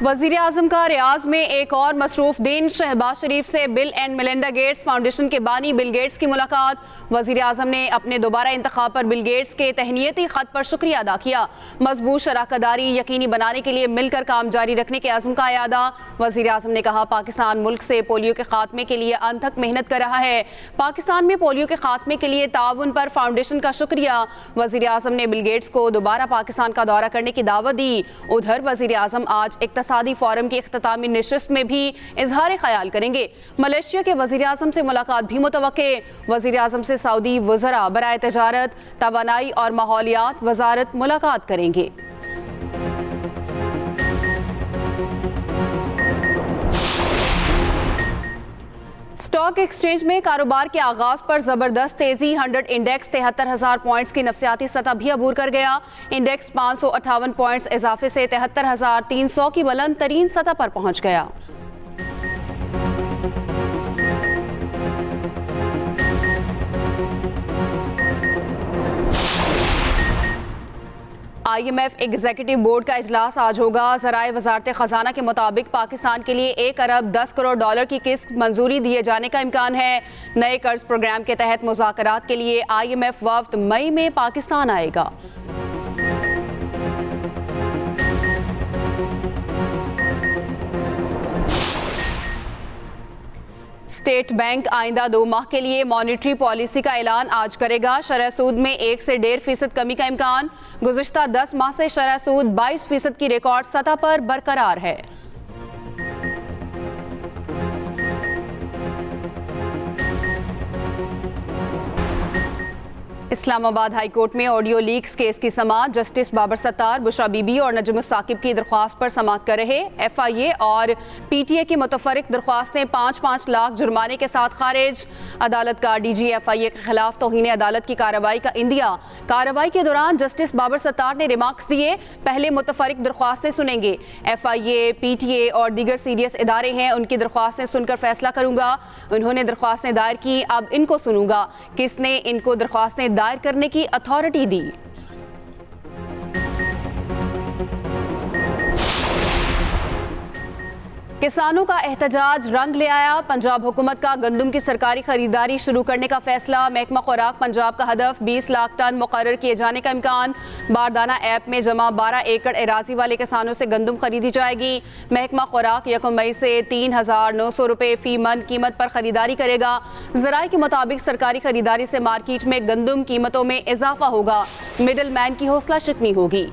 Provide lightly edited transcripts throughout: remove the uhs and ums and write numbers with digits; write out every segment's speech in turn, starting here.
वज़ीर आज़म का रियाज में एक और मसरूफ दिन। शहबाज शरीफ से bill and Melinda Gates foundation के बानी बिल गेट्स की मुलाकात। वज़ीर आज़म ने अपने दोबारा इंतखाब पर बिल गेट्स के तहनीती ख़त पर शुक्रिया अदा किया। मजबूत शराकतदारी यकीनी बनाने के लिए मिलकर काम जारी रखने के अज़्म का यादा। वज़ीर आज़म ने कहा, पाकिस्तान मुल्क से पोलियो के खात्मे के लिए अनथक मेहनत कर रहा है। पाकिस्तान में पोलियो के खात्मे के लिए ताउन पर फाउंडेशन का शुक्रिया। वज़ीर आज़म ने बिल गेट्स को दोबारा पाकिस्तान का दौरा करने की दावत दी। उधर वज़ीर आज़म आज इक़्तिसादी फोरम की इख्तितामी नशिस्त में भी इजहार ख्याल करेंगे। मलेशिया के वज़ीर आज़म से मुलाकात भी मुतवक्के। वज़ीर आज़म से सऊदी वज़रा बराए तजारत, तवानाई और माहौलियात वजारत मुलाकात करेंगे। स्टॉक एक्सचेंज में कारोबार के आगाज पर जबरदस्त तेजी। 100 इंडेक्स 73,000 पॉइंट्स की नफसियाती सतह भी अबूर कर गया। इंडेक्स 558 पॉइंट्स इजाफे से 73,300 की बुलंद तरीन सतह पर पहुंच गया। IMF एग्जीक्यूटिव बोर्ड का इजलास आज होगा। ज़राए वजारत खजाना के मुताबिक पाकिस्तान के लिए 1 अरब 10 करोड़ डॉलर की किस्त मंजूरी दिए जाने का इम्कान है। नए कर्ज प्रोग्राम के तहत मुज़ाकरात के लिए IMF वफ्द मई में पाकिस्तान आएगा। स्टेट बैंक आइंदा 2 माह के लिए मॉनिटरी पॉलिसी का ऐलान आज करेगा। शरह सूद में 1 से 1.5% कमी का इम्कान। गुज़िश्ता 10 माह से शरह सूद 22% की रिकॉर्ड सतह पर बरकरार है। इस्लामाबाद हाई कोर्ट में ऑडियो लीक्स केस की समाअत। जस्टिस बाबर सत्तार, बुशरा बीबी और नजमुस साकिब की दरख्वास्त पर समाअत कर रहे। FIA और PTA की मुतफरिक दरख्वास्तें 5-5 लाख जुर्माने के साथ खारिज। अदालत का DG FIA के खिलाफ तौहीन अदालत की कार्रवाई का इंदिया। कार्रवाई के दौरान जस्टिस बाबर सत्तार ने रिमार्क्स दिए, पहले मुतफरिक दरख्वास्तें सुनेंगे। FIA, PTA और दीगर सीरियस इदारे हैं, उनकी दरख्वास्तें सुनकर फैसला करूंगा। उन्होंने दरख्वास्तें दायर की, अब इनको सुनूंगा। किसने इनको दरख्वास्तें दायर करने की अथॉरिटी दी? किसानों का एहतजाज रंग ले आया। पंजाब हुकूमत का गंदम की सरकारी खरीदारी शुरू करने का फैसला। महकमा खुराक पंजाब का हदफ 20 लाख टन मुकर्रर किए जाने का इम्कान। बारदाना ऐप में जमा 12 एकड़ एराजी वाले किसानों से गंदम खरीदी जाएगी। महकमा खुराक 1 मई से 3,900 रुपये फी मन कीमत पर खरीदारी करेगा। ज़राए के मुताबिक सरकारी खरीदारी से मार्केट में गंदम कीमतों में इजाफा होगा। मिडल मैन की हौसला शिकनी होगी।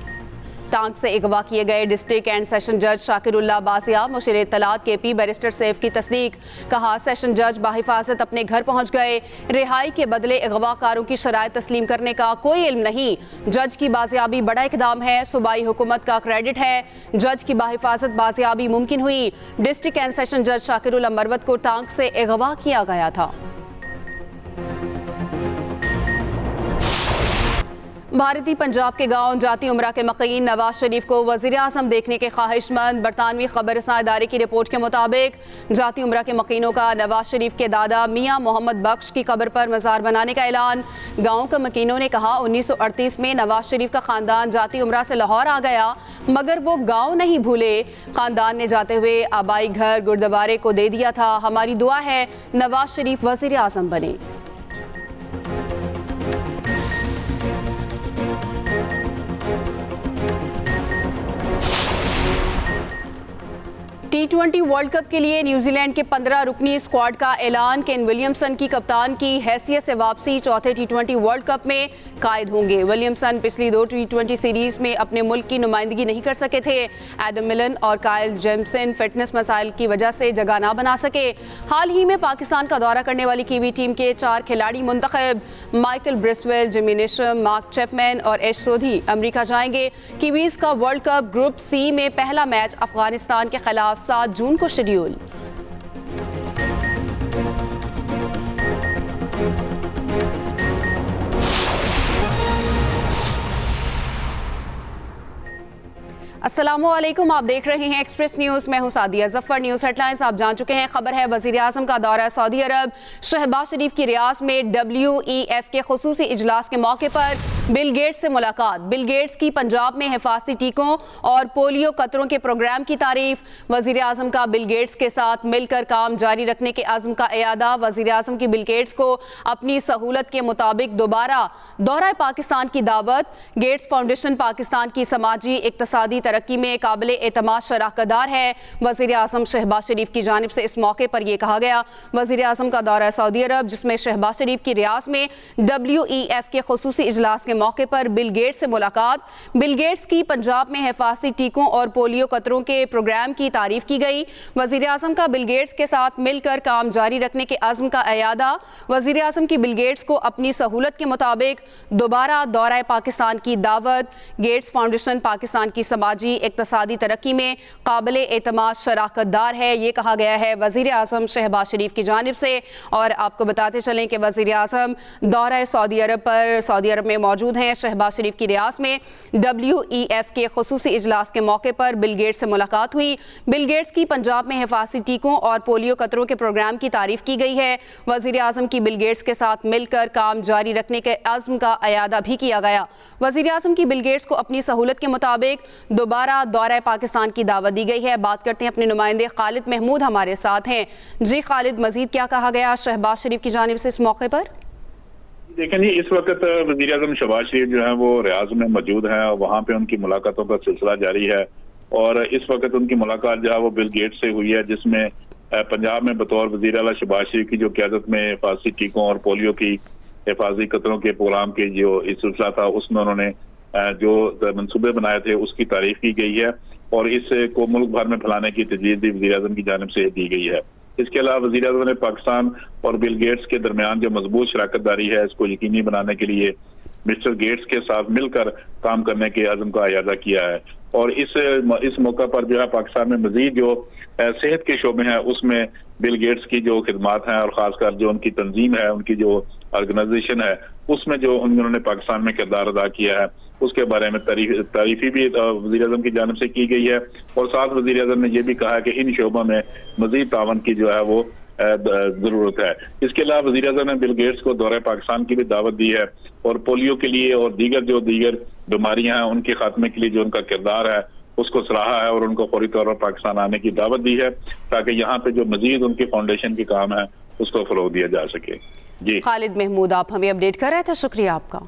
टांग से अगवा किए गए डिस्ट्रिक्ट एंड सेशन जज शाकिरुल्लाह बासियाब मुशीर इत्तलात KP बैरिस्टर सैफ की तस्दीक। कहा, सेशन जज बाहिफाजत अपने घर पहुंच गए। रिहाई के बदले अगवाकारों की शराइत तस्लीम करने का कोई इल्म नहीं। जज की बाजियाबी बड़ा इकदाम है, सूबाई हुकूमत का क्रेडिट है। जज की बाहिफाजत बाजियाबी मुमकिन हुई। डिस्ट्रिक्ट एंड सेशन जज शाकिरुल्लाह मरवत को टांग से अगवा किया गया था। भारतीय पंजाब के गांव जाती उमरा के मकीन नवाज शरीफ को वज़ीर आज़म देखने के ख्वाहिशमंद। बरतानवी खबर रसां इदारे की रिपोर्ट के मुताबिक जाती उमरा के मकीनों का नवाज शरीफ के दादा मियाँ मोहम्मद बख्श की कब्र पर मज़ार बनाने का ऐलान। गाँव के मकीनों ने कहा, 1938 में नवाज शरीफ का ख़ानदान जाती उमरा से लाहौर आ गया, मगर वो गाँव नहीं भूले। ख़ानदान ने जाते हुए आबाई घर गुरुद्वारे को दे दिया था। हमारी दुआ है नवाज शरीफ वज़ीर आज़म बने। T20 वर्ल्ड कप के लिए न्यूजीलैंड के 15 रुकनी स्क्वाड का ऐलान। केन विलियमसन की कप्तान की हैसियत से वापसी। चौथे T20 वर्ल्ड कप में कायद होंगे। विलियमसन पिछली 2 T20 सीरीज में अपने मुल्क की नुमाइंदगी नहीं कर सके थे। एडम मिलन और कायल जेमसन फिटनेस मसाइल की वजह से जगह ना बना सके। हाल ही में पाकिस्तान का दौरा करने वाली कीवी टीम के 4 खिलाड़ी मुंतखब। माइकल ब्रिस्वेल, जिमी नेशम, मार्क चैपमैन और एश सोधी अमरीका जाएंगे। कीवीज का वर्ल्ड कप ग्रुप C में पहला मैच अफगानिस्तान के खिलाफ 7 जून को शेड्यूल। अस्सलामुअलैकुम, आप देख रहे हैं एक्सप्रेस न्यूज़। मैं हूं सादिया जफर। न्यूज़ हेडलाइंस आप जान चुके हैं। खबर है वज़ीर आज़म का दौरा सऊदी अरब। शहबाज शरीफ की रियासत में WEF के खुसूसी इजलास के मौके पर बिल गेट्स से मुलाकात। बिल गेट्स की पंजाब में हिफाजती टीकों और पोलियो कतरों के प्रोग्राम की तारीफ। वजीर आजम का बिल गेट्स के साथ मिलकर काम जारी रखने के अज़्म का इयादा। वजीर आजम की बिल गेट्स को अपनी सहूलत के मुताबिक दोबारा दौरा पाकिस्तान की दावत। गेट्स फाउंडेशन पाकिस्तान की समाजी इक्तसादी तरक्की में काबिल एतमाद शराकतदार है। वजीर आजम शहबाज शरीफ की जानिब से इस मौके पर यह कहा गया। वजीर आजम का दौरा सऊदी अरब, जिसमें शहबाज शरीफ की रियासत में WEF के खुसूसी इजलास के मौके पर बिल गेट्स से मुलाकात। बिल गेट्स की पंजाब में हिफाजती टीकों और पोलियो कतरों के प्रोग्राम की तारीफ की गई। वजीर आजम का बिल गेट्स के साथ मिलकर काम जारी रखने के अज़्म का इयादा। वजीर आजम की बिल गेट्स को अपनी सहूलत के मुताबिक दोबारा दौरा पाकिस्तान की दावत। गेट्स फाउंडेशन पाकिस्तान की समाजी इक्तसादी तरक्की में काबिल एतमाद शराकतदार है, ये कहा गया है वजीर आजम शहबाज शरीफ की जानिब से। और आपको बताते चलें कि वजीर आजम दौरा सऊदी अरब में मौजूद हैं। शहबाज शरीफ की रियासत में WEF के खुसूसी इजलास के मौके पर बिल गेट्स से मुलाकात हुई। बिल गेट्स की पंजाब में हिफाजती टीकों और पोलियो कतरों के प्रोग्राम की तारीफ की गई है। वजीर आजम की बिल गेट्स के साथ मिलकर काम जारी रखने के अज़्म का इयादा भी किया गया। वजीर आजम की बिल गेट्स को अपनी सहूलत के मुताबिक दोबारा दौरा पाकिस्तान की दावत दी गई है। बात करते हैं अपने नुमाइंदे खालिद महमूद हमारे साथ हैं। जी खालिद, मजीद क्या कहा गया शहबाज शरीफ की जानिब से इस मौके पर? देखें जी, इस वक्त वजीर आजम शहबाज शरीफ जो है वो रियाज में मौजूद हैं और वहाँ पे उनकी मुलाकातों का सिलसिला जारी है। और इस वक्त उनकी मुलाकात जो है वो बिल गेट्स से हुई है, जिसमें पंजाब में बतौर वजीर आला शहबाज शरीफ की जो क़यादत में हिफाजती टीकों और पोलियो की हिफाजती कतरों के प्रोग्राम के जो इस सिलसिला था उसमें उन्होंने जो मनसूबे बनाए थे उसकी तारीफ की गई है और इसको मुल्क भर में फैलाने की तजवीज़ भी वजीर आजम की जानिब से दी गई है। इसके अलावा वजीर आजम ने पाकिस्तान और बिल गेट्स के दरमियान जो मजबूत शराकतदारी है इसको यकीनी बनाने के लिए मिस्टर गेट्स के साथ मिलकर काम करने के अज़्म का इयादा किया है। और इस मौका पर जो है पाकिस्तान में मजीद जो सेहत के शोबे हैं उसमें बिल गेट्स की जो खिदमात हैं और खासकर जो उनकी तंजीम है, उनकी जो ऑर्गेनाइजेशन है, उसमें जो उन्होंने पाकिस्तान में किरदार अदा किया है उसके बारे में तारीफी भी वज़ीर आज़म की जानिब से की गई है। और साथ वज़ीर आज़म ने यह भी कहा कि इन शोबों में मजीद तावन की जो है वो जरूरत है। इसके अलावा वज़ीर आज़म ने बिल गेट्स को दौरे पाकिस्तान की भी दावत दी है और पोलियो के लिए और दीगर बीमारियां हैं उनके खात्मे के लिए जो उनका किरदार है उसको सराहा है और उनको फौरी तौर पर पाकिस्तान आने की दावत दी है ताकि यहाँ पे जो मजीद उनके फाउंडेशन के काम है उसको फरोग दिया जा सके। जी खालिद महमूद, आप हमें अपडेट कर रहे थे, शुक्रिया आपका।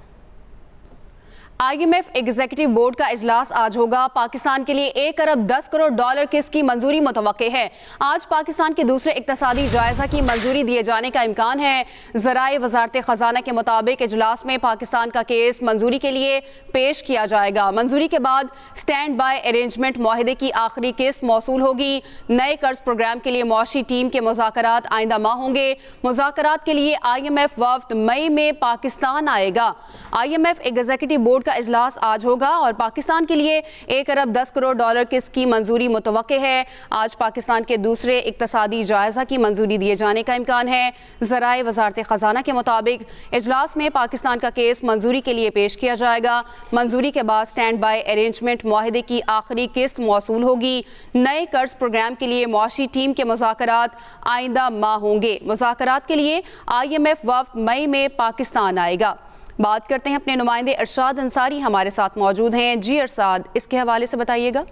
IMF एग्जीक्यूटिव बोर्ड का इजलास आज होगा। पाकिस्तान के लिए 1 अरब 10 करोड़ डॉलर किस्त की मंजूरी मुतवक्के है। आज पाकिस्तान के दूसरे इक्तसादी जायजा की मंजूरी दिए जाने का इम्कान है। ज़राए वजारत खजाना के मुताबिक इजलास में पाकिस्तान का केस मंजूरी के लिए पेश किया जाएगा। मंजूरी के बाद स्टैंड बाय अरेंजमेंट मुआहदे की आखिरी किस्त मौसूल होगी। नए कर्ज प्रोग्राम के लिए मुआशी टीम के मुज़ाकरात आइंदा माह होंगे। मुज़ाकरात के लिए IMF वफ्द मई में पाकिस्तान आएगा। IMF एग्जीक्यूटिव बोर्ड का इजलास आज होगा और पाकिस्तान के लिए 1 अरब 10 करोड़ डॉलर किस्त की मंजूरी मुतवक्के है। आज पाकिस्तान के दूसरे इक्तसादी जायजा की मंजूरी दिए जाने का इम्कान है। ज़राए वजारत खजाना के मुताबिक इजलास में पाकिस्तान का केस मंजूरी के लिए पेश किया जाएगा। मंजूरी के बाद स्टैंड बाय अरेंजमेंट मुआहदे की आखिरी किस्त मौसूल होगी। नए कर्ज प्रोग्राम के लिए मुआशी टीम के मुज़ाकरात आइंदा माह होंगे। मुज़ाकरात के लिए IMF वफ्द मई में पाकिस्तान आएगा। बात करते हैं अपने नुमाइंदे अरशाद अंसारी हमारे साथ मौजूद हैं। जी अरशाद, इसके हवाले से बताइएगा।